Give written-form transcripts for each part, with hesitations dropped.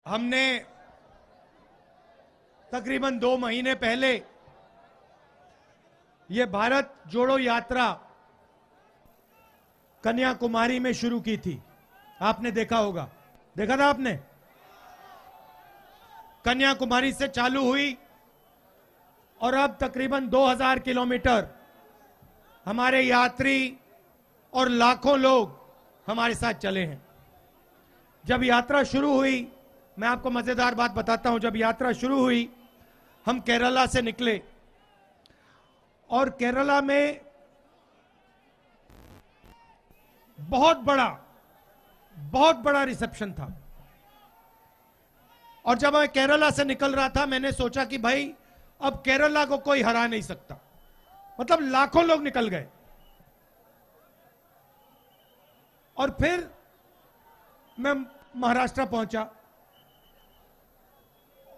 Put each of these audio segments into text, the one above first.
हमने तकरीबन 2 महीने पहले ये भारत जोड़ो यात्रा कन्याकुमारी में शुरू की थी। आपने देखा होगा, देखा था आपने? कन्याकुमारी से चालू हुई और अब तकरीबन 2000 किलोमीटर हमारे यात्री और लाखों लोग हमारे साथ चले हैं। जब यात्रा शुरू हुई, मैं आपको मजेदार बात बताता हूं, जब यात्रा शुरू हुई हम केरला से निकले और केरला में बहुत बड़ा रिसेप्शन था। और जब मैं केरला से निकल रहा था, मैंने सोचा कि भाई अब केरला को कोई हरा नहीं सकता। मतलब लाखों लोग निकल गए। और फिर मैं महाराष्ट्र पहुंचा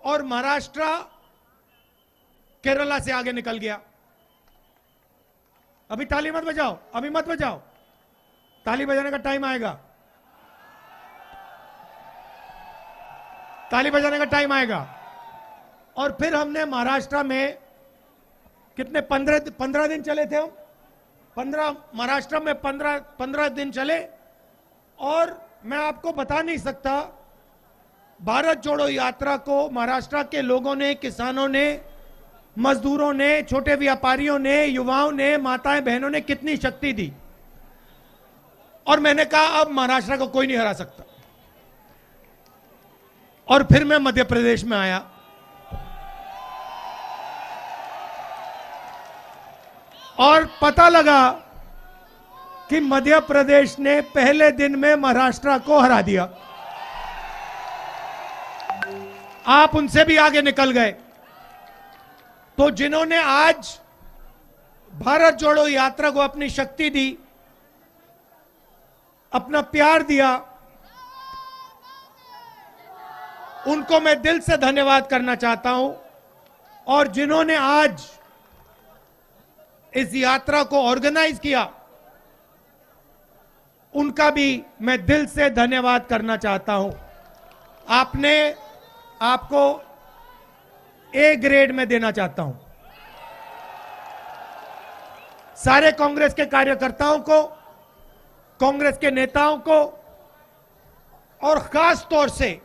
और महाराष्ट्र केरला से आगे निकल गया। अभी ताली मत बजाओ, अभी मत बजाओ, ताली बजाने का टाइम आएगा, ताली बजाने का टाइम आएगा। और फिर हमने महाराष्ट्र में कितने 15 दिन चले थे हम, महाराष्ट्र में 15 दिन चले। और मैं आपको बता नहीं सकता, भारत जोड़ो यात्रा को महाराष्ट्र के लोगों ने, किसानों ने, मजदूरों ने, छोटे व्यापारियों ने, युवाओं ने, माताएं बहनों ने कितनी शक्ति दी। और मैंने कहा अब महाराष्ट्र को कोई नहीं हरा सकता। और फिर मैं मध्य प्रदेश में आया और पता लगा कि मध्य प्रदेश ने पहले दिन में महाराष्ट्र को हरा दिया। आप उनसे भी आगे निकल गए। तो जिन्होंने आज भारत जोड़ो यात्रा को अपनी शक्ति दी, अपना प्यार दिया, उनको मैं दिल से धन्यवाद करना चाहता हूं। और जिन्होंने आज इस यात्रा को ऑर्गेनाइज किया, उनका भी मैं दिल से धन्यवाद करना चाहता हूं। आपको ए ग्रेड में देना चाहता हूं। सारे कांग्रेस के कार्यकर्ताओं को, कांग्रेस के नेताओं को, और खास तौर से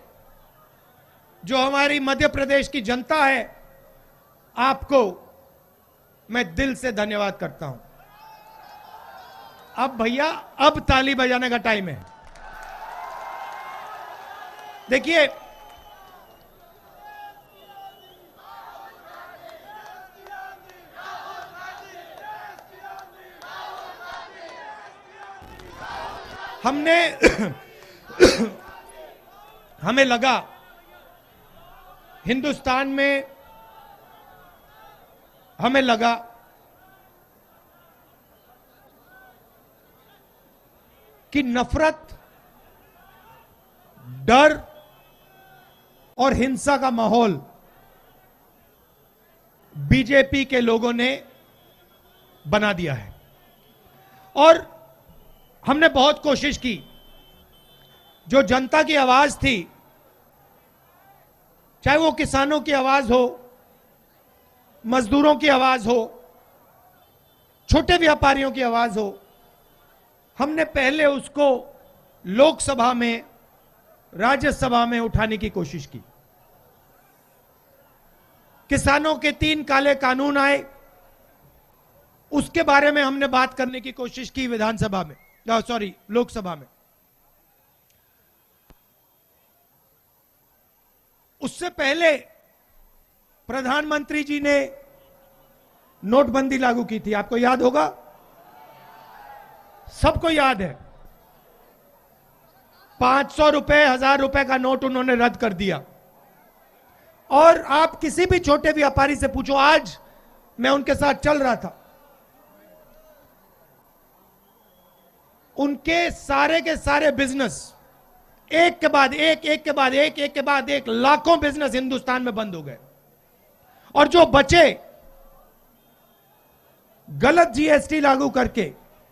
जो हमारी मध्य प्रदेश की जनता है, आपको मैं दिल से धन्यवाद करता हूं। अब भैया, अब ताली बजाने का टाइम है। देखिए, हमें लगा हिंदुस्तान में, हमें लगा कि नफरत, डर और हिंसा का माहौल बीजेपी के लोगों ने बना दिया है। और हमने बहुत कोशिश की, जो जनता की आवाज थी, चाहे वो किसानों की आवाज हो, मजदूरों की आवाज हो, छोटे व्यापारियों की आवाज हो, हमने पहले उसको लोकसभा में, राज्यसभा में उठाने की कोशिश की। किसानों के 3 काले कानून आए, उसके बारे में हमने बात करने की कोशिश की विधानसभा में, लोकसभा में। उससे पहले प्रधानमंत्री जी ने नोटबंदी लागू की थी, आपको याद होगा, सबको याद है। 500 रुपए, 1000 रुपए का नोट उन्होंने रद्द कर दिया। और आप किसी भी छोटे व्यापारी से पूछो, आज मैं उनके साथ चल रहा था, उनके सारे के सारे बिजनेस एक के बाद एक, एक के बाद एक, एक के बाद एक, लाखों बिजनेस हिंदुस्तान में बंद हो गए। और जो बचे, गलत जीएसटी लागू करके,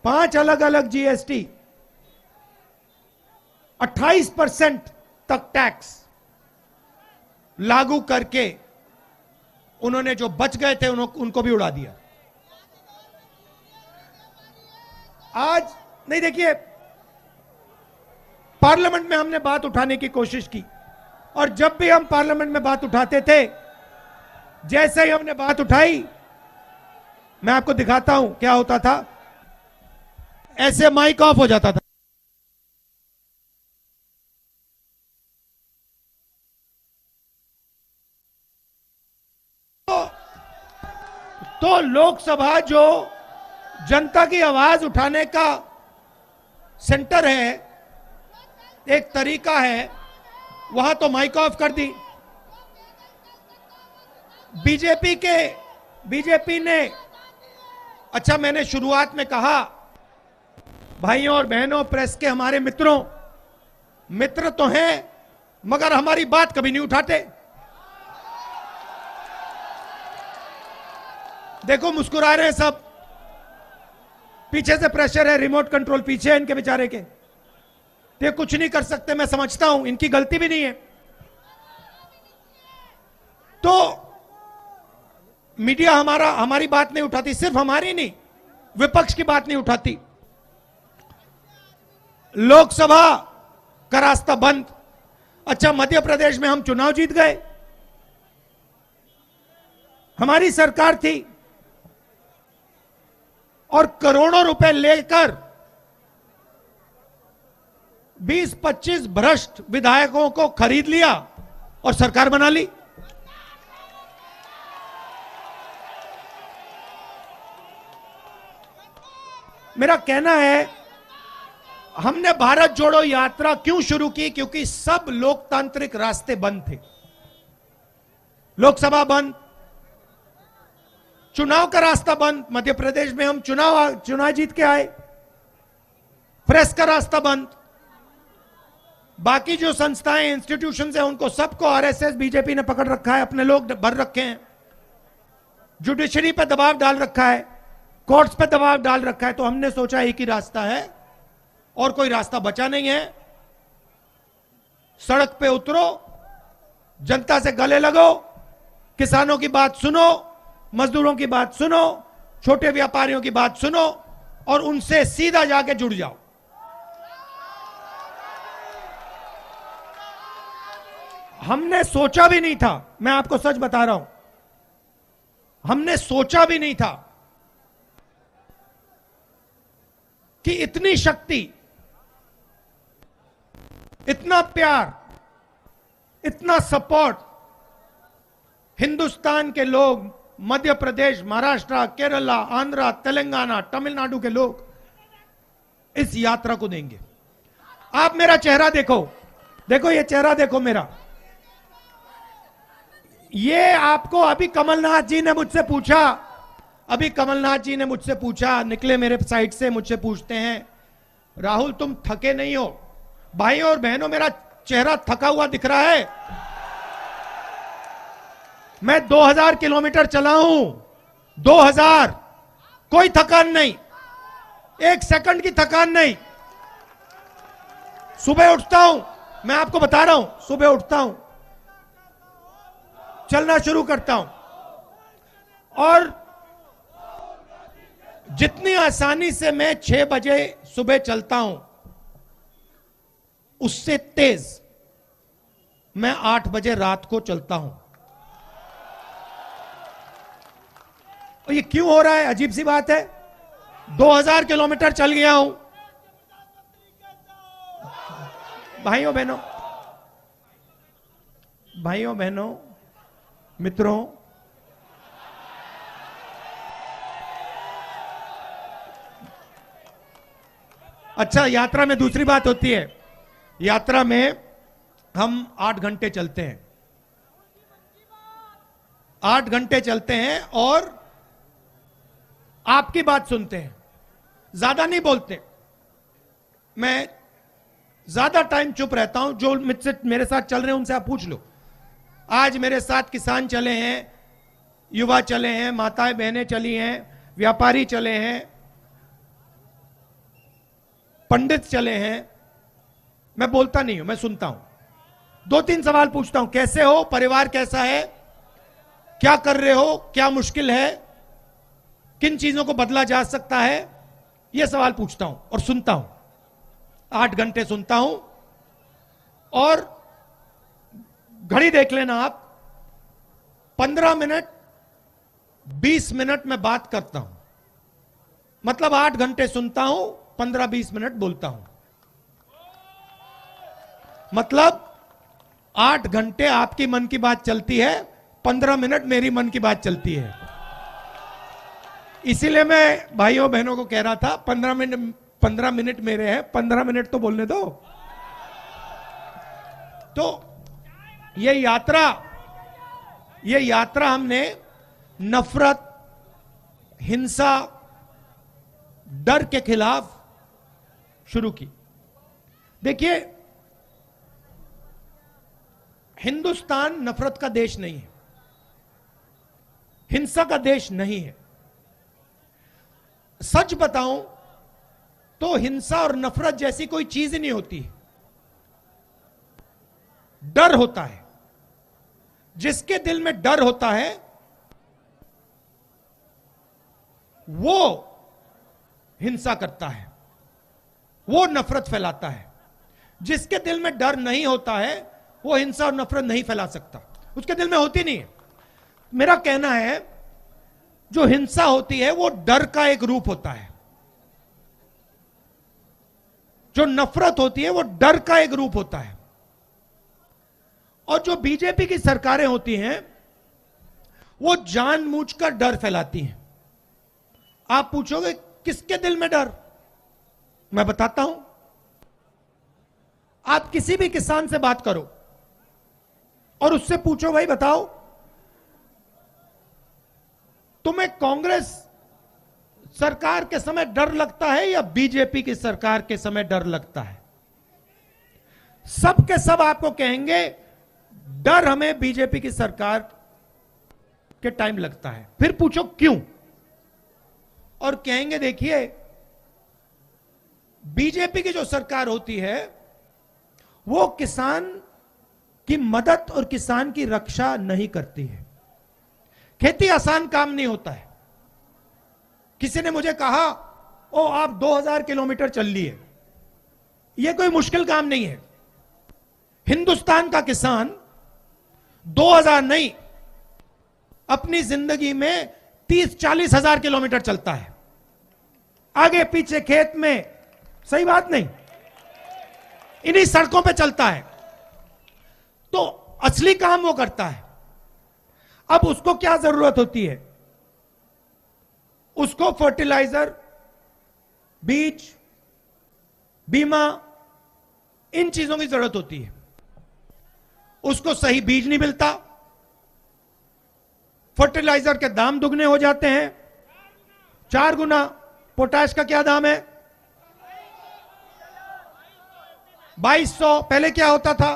5 अलग अलग जीएसटी, 28% तक टैक्स, लागू करके उन्होंने जो बच गए थे उनको भी उड़ा दिया। आज नहीं, देखिए, पार्लियामेंट में हमने बात उठाने की कोशिश की और जब भी हम पार्लियामेंट में बात उठाते थे, जैसे ही हमने बात उठाई, मैं आपको दिखाता हूं क्या होता था, ऐसे माइक ऑफ हो जाता था। तो लोकसभा जो जनता की आवाज उठाने का सेंटर है, एक तरीका है, वहां तो माइक ऑफ कर दी। बीजेपी ने, अच्छा, मैंने शुरुआत में कहा, भाइयों और बहनों, प्रेस के हमारे मित्र तो हैं, मगर हमारी बात कभी नहीं उठाते। देखो मुस्कुरा रहे हैं सब, पीछे से प्रेशर है, रिमोट कंट्रोल पीछे है इनके बेचारे के, ये कुछ नहीं कर सकते। मैं समझता हूं इनकी गलती भी नहीं है। तो मीडिया हमारी बात नहीं उठाती, सिर्फ हमारी नहीं, विपक्ष की बात नहीं उठाती। लोकसभा का रास्ता बंद। अच्छा, मध्य प्रदेश में हम चुनाव जीत गए, हमारी सरकार थी और करोड़ों रुपए लेकर 20-25 भ्रष्ट विधायकों को खरीद लिया और सरकार बना ली। मेरा कहना है, हमने भारत जोड़ो यात्रा क्यों शुरू की? क्योंकि सब लोकतांत्रिक रास्ते बंद थे। लोकसभा बंद, चुनाव का रास्ता बंद, मध्य प्रदेश में हम चुनाव जीत के आए, प्रेस का रास्ता बंद, बाकी जो संस्थाएं, इंस्टीट्यूशंस हैं, उनको सबको आरएसएस, बीजेपी ने पकड़ रखा है, अपने लोग भर रखे हैं, जुडिशरी पे दबाव डाल रखा है, कोर्ट्स पे दबाव डाल रखा है। तो हमने सोचा एक ही रास्ता है और कोई रास्ता बचा नहीं है, सड़क पे उतरो, जनता से गले लगो, किसानों की बात सुनो, मजदूरों की बात सुनो, छोटे व्यापारियों की बात सुनो और उनसे सीधा जाके जुड़ जाओ। हमने सोचा भी नहीं था, मैं आपको सच बता रहा हूं, हमने सोचा भी नहीं था कि इतनी शक्ति, इतना प्यार, इतना सपोर्ट हिंदुस्तान के लोग, मध्य प्रदेश, महाराष्ट्र, केरला, आंध्र, तेलंगाना, तमिलनाडु के लोग इस यात्रा को देंगे। आप मेरा चेहरा देखो, देखो ये चेहरा देखो मेरा, ये आपको अभी कमलनाथ जी ने मुझसे पूछा, निकले मेरे साइड से, मुझसे पूछते हैं, राहुल तुम थके नहीं हो? भाइयों और बहनों, मेरा चेहरा थका हुआ दिख रहा है? मैं 2000 किलोमीटर चला हूं, 2000, कोई थकान नहीं, एक सेकंड की थकान नहीं। सुबह उठता हूं, मैं आपको बता रहा हूं, सुबह उठता हूं, चलना शुरू करता हूं और जितनी आसानी से मैं 6 बजे सुबह चलता हूं, उससे तेज मैं 8 बजे रात को चलता हूं। और ये क्यों हो रहा है? अजीब सी बात है, 2000 किलोमीटर चल गया हूं। भाइयों बहनों, मित्रों, अच्छा, यात्रा में दूसरी बात होती है, यात्रा में हम 8 घंटे चलते हैं, 8 घंटे चलते हैं और आपकी बात सुनते हैं, ज्यादा नहीं बोलते। मैं ज्यादा टाइम चुप रहता हूं। जो मेरे साथ चल रहे हैं उनसे आप पूछ लो। आज मेरे साथ किसान चले हैं, युवा चले हैं, माताएं बहनें चली हैं, व्यापारी चले हैं, पंडित चले हैं। मैं बोलता नहीं हूं, मैं सुनता हूं। 2-3 सवाल पूछता हूं। कैसे हो, परिवार कैसा है, क्या कर रहे हो, क्या मुश्किल है, किन चीजों को बदला जा सकता है, यह सवाल पूछता हूं और सुनता हूं। 8 घंटे सुनता हूं और घड़ी देख लेना आप, 15 मिनट 20 मिनट में बात करता हूं, मतलब 8 घंटे सुनता हूं, 15-20 मिनट बोलता हूं, मतलब 8 घंटे आपकी मन की बात चलती है, 15 मिनट मेरी मन की बात चलती है। इसीलिए मैं भाइयों बहनों को कह रहा था 15 मिनट मेरे हैं, 15 मिनट तो बोलने दो। तो ये यात्रा हमने नफरत, हिंसा, डर के खिलाफ शुरू की। देखिए, हिंदुस्तान नफरत का देश नहीं है, हिंसा का देश नहीं है। सच बताऊं तो हिंसा और नफरत जैसी कोई चीज ही नहीं होती। डर होता है, जिसके दिल में डर होता है वो हिंसा करता है, वो नफरत फैलाता है। जिसके दिल में डर नहीं होता है वो हिंसा और नफरत नहीं फैला सकता, उसके दिल में होती नहीं है। मेरा कहना है जो हिंसा होती है वो डर का एक रूप होता है, जो नफरत होती है वो डर का एक रूप होता है। और जो बीजेपी की सरकारें होती हैं वो जानबूझकर डर फैलाती हैं। आप पूछोगे किसके दिल में डर, मैं बताता हूं। आप किसी भी किसान से बात करो और उससे पूछो, भाई बताओ तुम्हें कांग्रेस सरकार के समय डर लगता है या बीजेपी की सरकार के समय डर लगता है? सब के सब आपको कहेंगे डर हमें बीजेपी की सरकार के टाइम लगता है। फिर पूछो क्यों, और कहेंगे देखिए बीजेपी की जो सरकार होती है वो किसान की मदद और किसान की रक्षा नहीं करती है। खेती आसान काम नहीं होता है। किसी ने मुझे कहा ओ आप 2000 किलोमीटर चल लिए, यह कोई मुश्किल काम नहीं है। हिंदुस्तान का किसान 2000 नहीं, अपनी जिंदगी में 30-40 हजार किलोमीटर चलता है, आगे पीछे खेत में, सही बात नहीं, इन्हीं सड़कों पे चलता है। तो असली काम वो करता है। अब उसको क्या जरूरत होती है? उसको फर्टिलाइजर, बीज, बीमा, इन चीजों की जरूरत होती है। उसको सही बीज नहीं मिलता, फर्टिलाइजर के दाम दुगने हो जाते हैं, 4 गुना। पोटाश का क्या दाम है? 2200, पहले क्या होता था?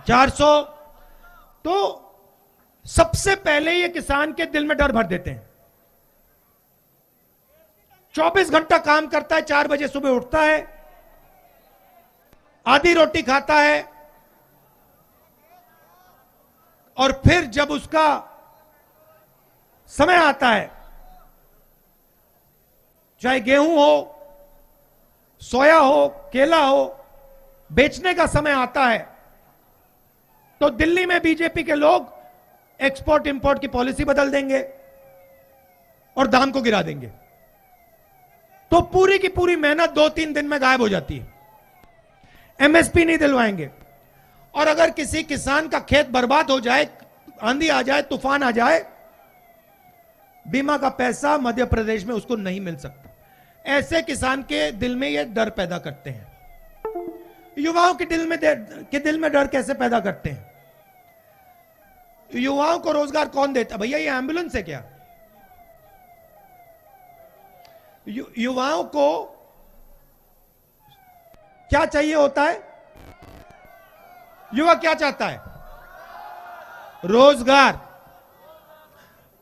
400। तो सबसे पहले ये किसान के दिल में डर भर देते हैं। 24 घंटा काम करता है, 4 बजे सुबह उठता है, आधी रोटी खाता है, और फिर जब उसका समय आता है, चाहे गेहूं हो, सोया हो, केला हो, बेचने का समय आता है, तो दिल्ली में बीजेपी के लोग एक्सपोर्ट इंपोर्ट की पॉलिसी बदल देंगे और दाम को गिरा देंगे। तो पूरी की पूरी मेहनत 2-3 दिन में गायब हो जाती है। एमएसपी नहीं दिलवाएंगे। और अगर किसी किसान का खेत बर्बाद हो जाए, आंधी आ जाए, तूफान आ जाए, बीमा का पैसा मध्य प्रदेश में उसको नहीं मिल सकता। ऐसे किसान के दिल में ये डर पैदा करते हैं। युवाओं के दिल में डर कैसे पैदा करते हैं? युवाओं को रोजगार कौन देता? भैया ये एम्बुलेंस है क्या? युवाओं को क्या चाहिए होता है? युवा क्या चाहता है? रोजगार।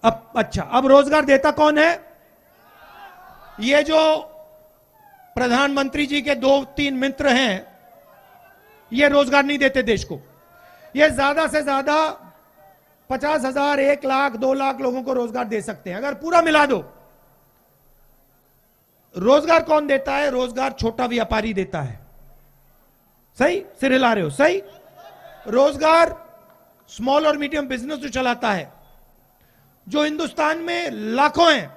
अब रोजगार देता कौन है? ये जो प्रधानमंत्री जी के 2-3 मित्र हैं, ये रोजगार नहीं देते देश को। ये ज्यादा से ज्यादा 50,000, 1 लाख, 2 लाख लोगों को रोजगार दे सकते हैं। अगर पूरा मिला दो, रोजगार कौन देता है? रोजगार छोटा व्यापारी देता है। सही सिर हिला रहे हो? सही। रोजगार स्मॉल और मीडियम बिजनेस जो चलाता है, जो हिंदुस्तान में लाखों हैं,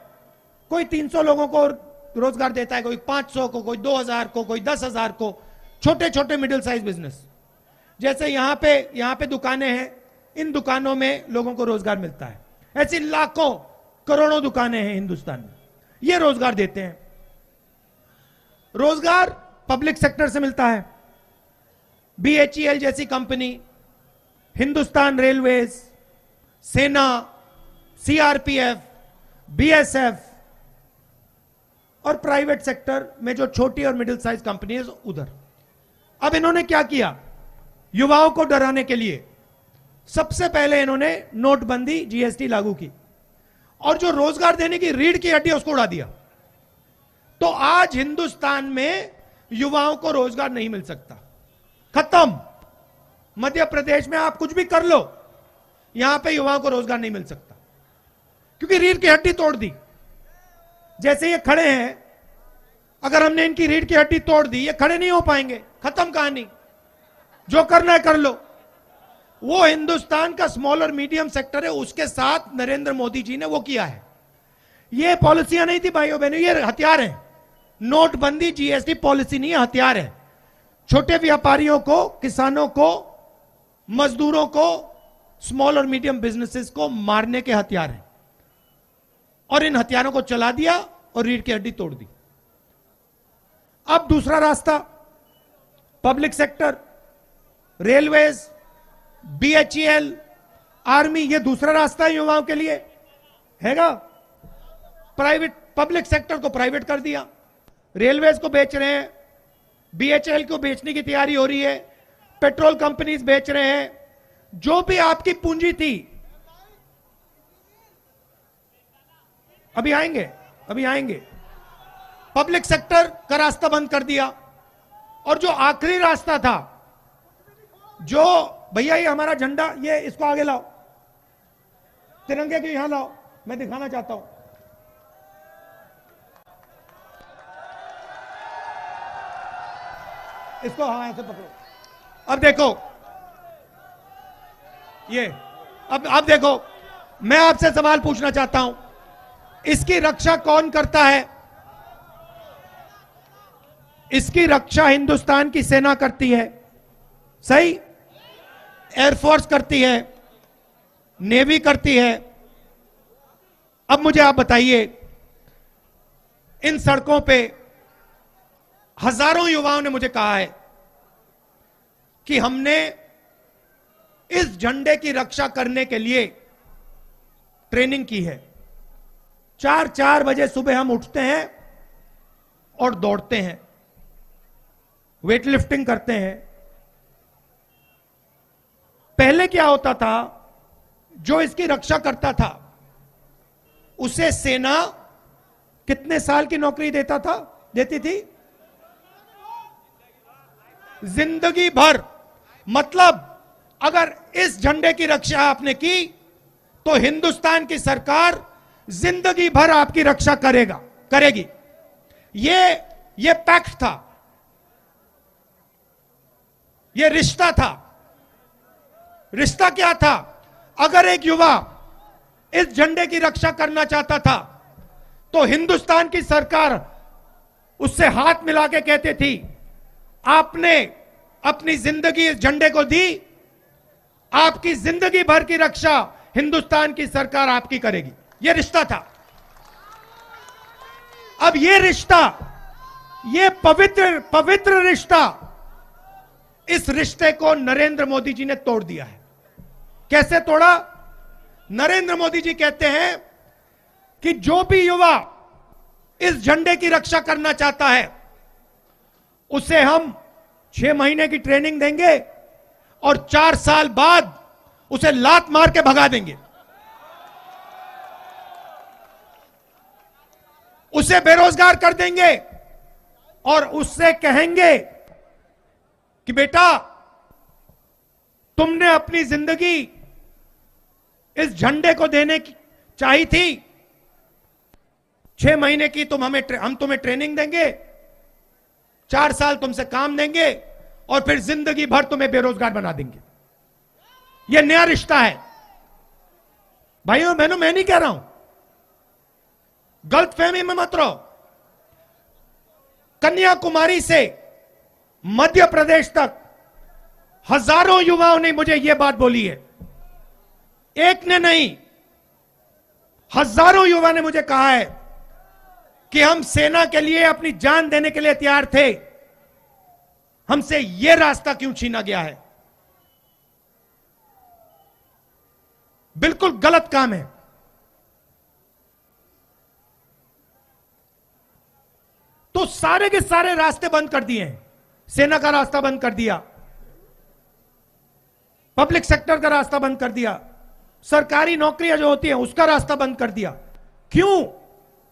कोई 300 लोगों को रोजगार देता है, कोई 500 को, कोई 2,000 को, कोई 10,000 को। छोटे छोटे मिडिल साइज बिजनेस, जैसे यहां पे दुकानें हैं, इन दुकानों में लोगों को रोजगार मिलता है। ऐसी लाखों करोड़ों दुकानें हैं हिंदुस्तान में, ये रोजगार देते हैं। रोजगार पब्लिक सेक्टर से मिलता है। BHEL जैसी कंपनी, हिंदुस्तान रेलवेज, सेना, CRPF, BSF और प्राइवेट सेक्टर में जो छोटी और मिडिल साइज कंपनी है उधर। अब इन्होंने क्या किया? युवाओं को डराने के लिए सबसे पहले इन्होंने नोटबंदी, GST लागू की और जो रोजगार देने की रीढ़ की हड्डी उसको उड़ा दिया। तो आज हिंदुस्तान में युवाओं को रोजगार नहीं मिल सकता, खत्म। मध्य प्रदेश में आप कुछ भी कर लो, यहां पे युवाओं को रोजगार नहीं मिल सकता, क्योंकि रीढ़ की हड्डी तोड़ दी। जैसे ये खड़े हैं, अगर हमने इनकी रीढ़ की हड्डी तोड़ दी, ये खड़े नहीं हो पाएंगे, खत्म कहानी। जो करना है कर लो। वो हिंदुस्तान का स्मॉल और मीडियम सेक्टर है, उसके साथ नरेंद्र मोदी जी ने वो किया है। ये पॉलिसियां नहीं थी भाइयों बहनों, ये हथियार है। नोटबंदी, GST पॉलिसी नहीं है, हथियार है। छोटे व्यापारियों को, किसानों को, मजदूरों को, स्मॉल और मीडियम बिजनेसेस को मारने के हथियार हैं। और इन हथियारों को चला दिया और रीढ़ की हड्डी तोड़ दी। अब दूसरा रास्ता, public sector, railways, BHEL, army, ये दूसरा रास्ता है युवाओं के लिए, हैगा। प्राइवेट, पब्लिक सेक्टर को प्राइवेट कर दिया, रेलवेज को बेच रहे हैं, BHEL को बेचने की तैयारी हो रही है, पेट्रोल कंपनीज बेच रहे हैं। जो भी आपकी पूंजी थी, अभी आएंगे, पब्लिक सेक्टर का रास्ता बंद कर दिया। और जो आखिरी रास्ता था, जो भैया ये हमारा झंडा, ये इसको आगे लाओ, तिरंगे को यहां लाओ, मैं दिखाना चाहता हूं। इसको हाँ ऐसे पकड़ो। अब देखो ये, अब देखो, मैं आपसे सवाल पूछना चाहता हूं, इसकी रक्षा कौन करता है? इसकी रक्षा हिंदुस्तान की सेना करती है, सही। एयरफोर्स करती है, नेवी करती है। अब मुझे आप बताइए, इन सड़कों पे हजारों युवाओं ने मुझे कहा है कि हमने इस झंडे की रक्षा करने के लिए ट्रेनिंग की है। 4 बजे सुबह हम उठते हैं और दौड़ते हैं, वेट लिफ्टिंग करते हैं। पहले क्या होता था, जो इसकी रक्षा करता था उसे सेना कितने साल की नौकरी देती थी? जिंदगी भर। मतलब अगर इस झंडे की रक्षा आपने की तो हिंदुस्तान की सरकार जिंदगी भर आपकी रक्षा करेगी। ये पैक्ट था, ये रिश्ता था। रिश्ता क्या था? अगर एक युवा इस झंडे की रक्षा करना चाहता था तो हिंदुस्तान की सरकार उससे हाथ मिला के कहती थी, आपने अपनी जिंदगी इस झंडे को दी, आपकी जिंदगी भर की रक्षा हिंदुस्तान की सरकार आपकी करेगी। यह रिश्ता था। अब यह रिश्ता, यह पवित्र रिश्ता, इस रिश्ते को नरेंद्र मोदी जी ने तोड़ दिया है। कैसे तोड़ा? नरेंद्र मोदी जी कहते हैं कि जो भी युवा इस झंडे की रक्षा करना चाहता है उसे हम 6 महीने की ट्रेनिंग देंगे और 4 साल बाद उसे लात मार के भगा देंगे, उसे बेरोजगार कर देंगे और उससे कहेंगे कि बेटा तुमने अपनी जिंदगी इस झंडे को देने की चाहिए थी। 6 महीने की हम तुम्हें ट्रेनिंग देंगे, 4 साल तुमसे काम देंगे और फिर जिंदगी भर तुम्हें बेरोजगार बना देंगे। यह नया रिश्ता है भाइयों और बहनों। मैं नहीं कह रहा हूं, गलतफहमी में मत रहो। कन्याकुमारी से मध्य प्रदेश तक हजारों युवाओं ने मुझे यह बात बोली है, एक ने नहीं, हजारों युवा ने मुझे कहा है कि हम सेना के लिए अपनी जान देने के लिए तैयार थे, हमसे यह रास्ता क्यों छीना गया है। बिल्कुल गलत काम है। तो सारे के सारे रास्ते बंद कर दिए हैं। सेना का रास्ता बंद कर दिया, पब्लिक सेक्टर का रास्ता बंद कर दिया, सरकारी नौकरियां जो होती हैं उसका रास्ता बंद कर दिया। क्यों?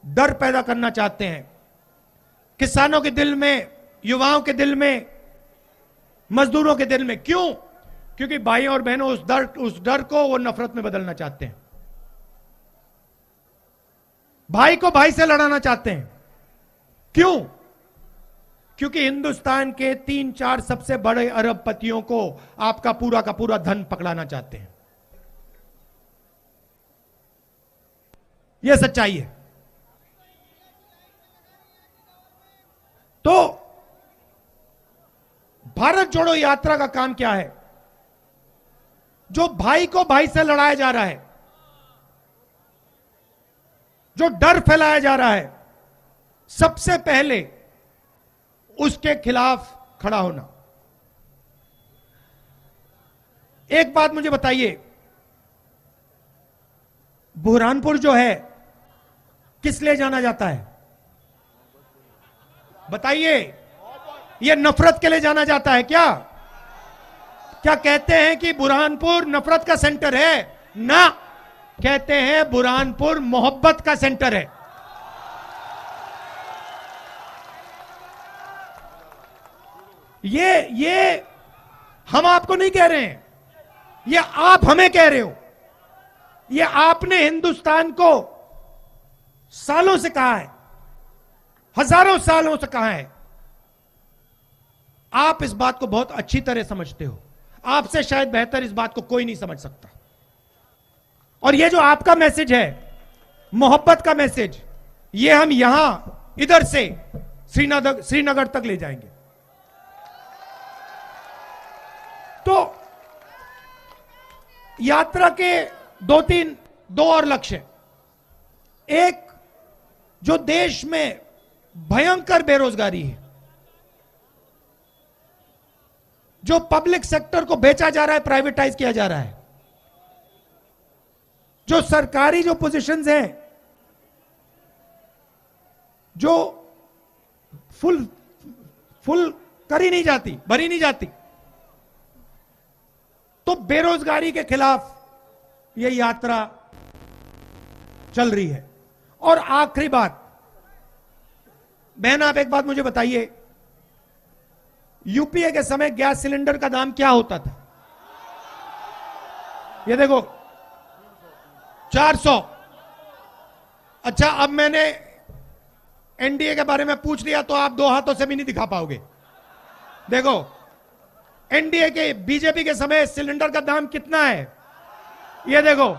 डर पैदा करना चाहते हैं किसानों के दिल में, युवाओं के दिल में, मजदूरों के दिल में। क्यों? क्योंकि भाई और बहनों उस डर को वो नफरत में बदलना चाहते हैं। भाई को भाई से लड़ाना चाहते हैं। क्यों? क्योंकि हिंदुस्तान के 3-4 सबसे बड़े अरबपतियों को आपका पूरा का पूरा धन पकड़ाना चाहते हैं। यह सच्चाई है। तो भारत जोड़ो यात्रा का काम क्या है? जो भाई को भाई से लड़ाया जा रहा है, जो डर फैलाया जा रहा है, सबसे पहले उसके खिलाफ खड़ा होना। एक बात मुझे बताइए, बुरहानपुर जो है किस लिए जाना जाता है? बताइए। यह नफरत के लिए जाना जाता है क्या? क्या कहते हैं कि बुरहानपुर नफरत का सेंटर है? ना, कहते हैं बुरहानपुर मोहब्बत का सेंटर है। ये हम आपको नहीं कह रहे हैं, ये आप हमें कह रहे हो। ये आपने हिंदुस्तान को सालों से कहा है, हजारों सालों से कहा है। आप इस बात को बहुत अच्छी तरह समझते हो। आपसे शायद बेहतर इस बात को कोई नहीं समझ सकता। और ये जो आपका मैसेज है, मोहब्बत का मैसेज, ये हम यहां इधर से श्रीनगर तक ले जाएंगे। तो यात्रा के दो और लक्ष्य हैं। एक, जो देश में भयंकर बेरोजगारी है, जो पब्लिक सेक्टर को बेचा जा रहा है, प्राइवेटाइज किया जा रहा है, जो सरकारी जो पोजीशंस हैं जो फुल करी नहीं जाती, भरी नहीं जाती, तो बेरोजगारी के खिलाफ यह यात्रा चल रही है। और आखिरी बात, बहन आप एक बात मुझे बताइए, यूपीए के समय गैस सिलेंडर का दाम क्या होता था? ये देखो 400। अच्छा, अब मैंने एनडीए के बारे में पूछ लिया तो आप 2 हाथों से भी नहीं दिखा पाओगे। देखो एनडीए के, बीजेपी के समय सिलेंडर का दाम कितना है? ये देखो,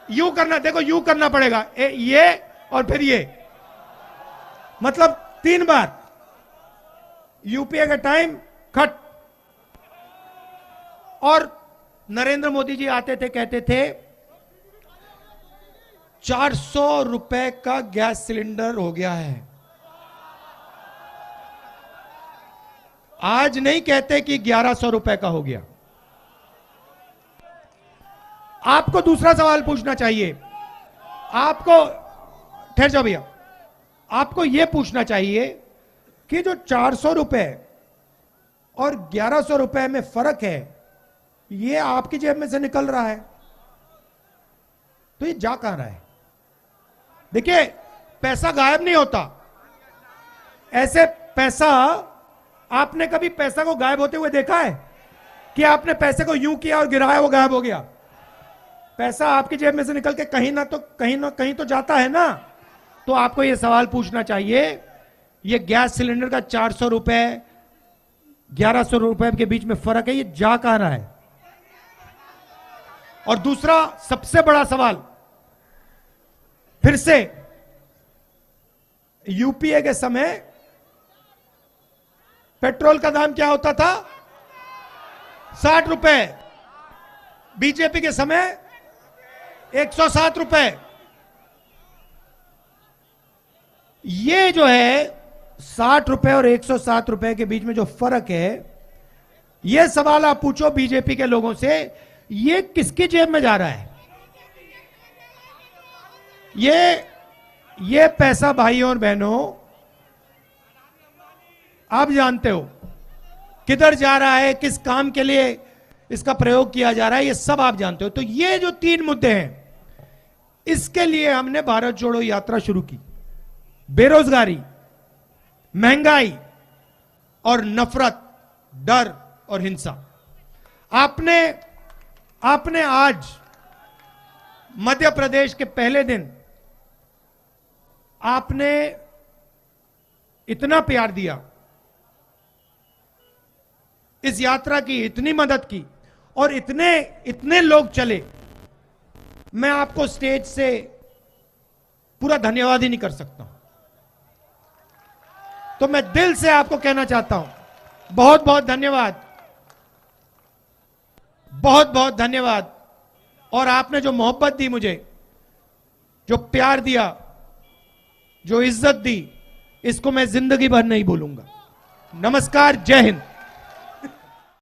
यू करना, देखो यू करना पड़ेगा, ये और फिर ये, मतलब 3 बार। यूपीए का टाइम कट। और नरेंद्र मोदी जी आते थे, कहते थे 400 रुपए का गैस सिलेंडर हो गया है। आज नहीं कहते कि 1100 रुपए का हो गया। आपको दूसरा सवाल पूछना चाहिए। आपको, ठहर जाओ भैया, आपको यह पूछना चाहिए कि जो 400 रुपए और 1100 रुपए में फर्क है, ये आपकी जेब में से निकल रहा है, तो ये जा कहां रहा है? देखिए, पैसा गायब नहीं होता। ऐसे पैसा, आपने कभी पैसा को गायब होते हुए देखा है? कि आपने पैसे को यूं किया और गिराया, वो गायब हो गया? पैसा आपकी जेब में से निकल के कहीं ना कहीं तो जाता है ना। तो आपको यह सवाल पूछना चाहिए, ये गैस सिलेंडर का 400 रुपए 1100 रुपए के बीच में फर्क है, ये जा कहां रहा है? और दूसरा सबसे बड़ा सवाल, फिर से यूपीए के समय पेट्रोल का दाम क्या होता था? 60 रुपए। बीजेपी के समय 107 रुपए। ये जो है 60 रुपए और 107 रुपए के बीच में जो फर्क है, ये सवाल आप पूछो बीजेपी के लोगों से, ये किसकी जेब में जा रहा है? ये पैसा भाइयों और बहनों, आप जानते हो किधर जा रहा है, किस काम के लिए इसका प्रयोग किया जा रहा है, ये सब आप जानते हो। तो ये जो 3 मुद्दे हैं, इसके लिए हमने भारत जोड़ो यात्रा शुरू की। बेरोजगारी, महंगाई और नफरत, डर और हिंसा। आपने आज मध्य प्रदेश के पहले दिन आपने इतना प्यार दिया, इस यात्रा की इतनी मदद की और इतने लोग चले, मैं आपको स्टेज से पूरा धन्यवाद ही नहीं कर सकता। तो मैं दिल से आपको कहना चाहता हूं, बहुत बहुत धन्यवाद, बहुत बहुत धन्यवाद। और आपने जो मोहब्बत दी मुझे, जो प्यार दिया, जो इज्जत दी, इसको मैं जिंदगी भर नहीं भूलूंगा। नमस्कार, जय हिंद।